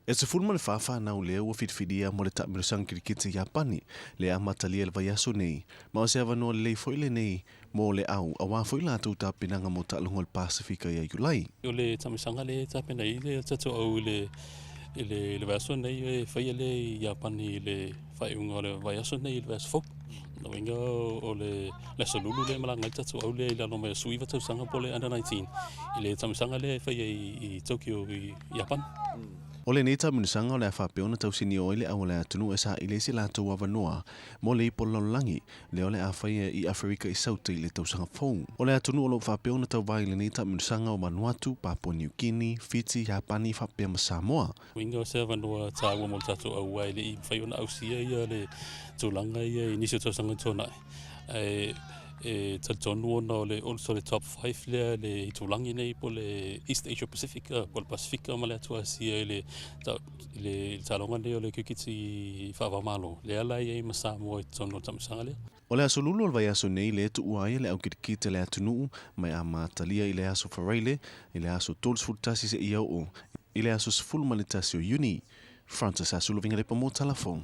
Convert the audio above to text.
E se fulma le faavaomalo lea ua fitifidia mo le taamilosaga kirikiti I Iapani le a matalia le vaiaso nei ma o se avanoa lelei foʻi lenei mo le au auā foʻi latou tapinaga mo taʻalogo le pasifika ia Iulai. O le taamilosaga le tapenai le tatuau le vaiaso nei e faia le I Iapani le faaiʻuga o le vaiaso nei le vaiaso foki. Nauiga o le asolulu le malagai tatuau le lalo mai suiva tausaga po le under 19 I le taamilosaga le faia I Tokyo I Iapani. O le nei taamilosaga o le a faapena tausini o le au le atunuu e saʻile se latou avanoa mo le ipo lalolagi le o le a faia I Afrika I sauta I le tausaga fou. O le atunuu o loo faapena tauvā I le nei taamilosaga o Vanuatu, Papua New Guinea, Fiji, Iapani, faapea ma Samoa. Uiga o se avanoa tāua mo le tatou auā I leʻi fai ona ausia ia le tulaga ia I nisi o tausaga tonaʻi. Tatonu ona o le top 5 lea le itulagi nei po le East Asia Pacific po le Pasifika ma le atuasia I le taloga nei o le kirikiti faavaomalo le ala ia I ma Samoa I tonu o taamilosaga lea. O le aso lulu o le vaiaso nei le tuua ia le au kirikiti le atunuu mai a matalia I le aso faraile I le aso tolusfulutasi se ia o I le aso 10 ma le tasi o Iuni. Francis Asuluvinga le pa mo talafong.